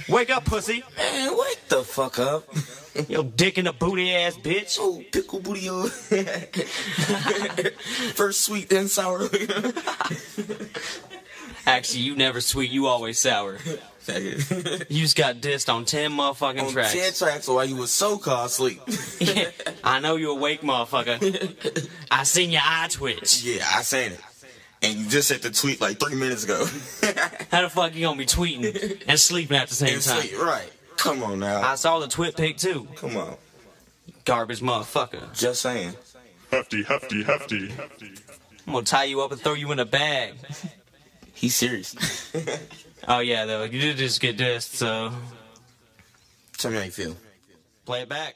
Wake up, pussy. Man, wake the fuck up. Yo, dick in the booty ass bitch. Oh, pickle booty. First sweet, then sour. Actually, you never sweet, you always sour. You just got dissed on 10 motherfucking tracks. 10 tracks while you was so called asleep. Yeah, I know you awake, motherfucker. I seen your eye twitch. Yeah, I seen it. And you just hit the tweet like 3 minutes ago. How the fuck you gonna be tweeting and sleeping at the same time? Sleep, right. Come on now. I saw the twit pic too. Come on. Garbage motherfucker. Just saying. Hefty, hefty, hefty. I'm gonna tie you up and throw you in a bag. He's serious. Oh yeah, though. You did just get dissed, so... Tell me how you feel. Play it back.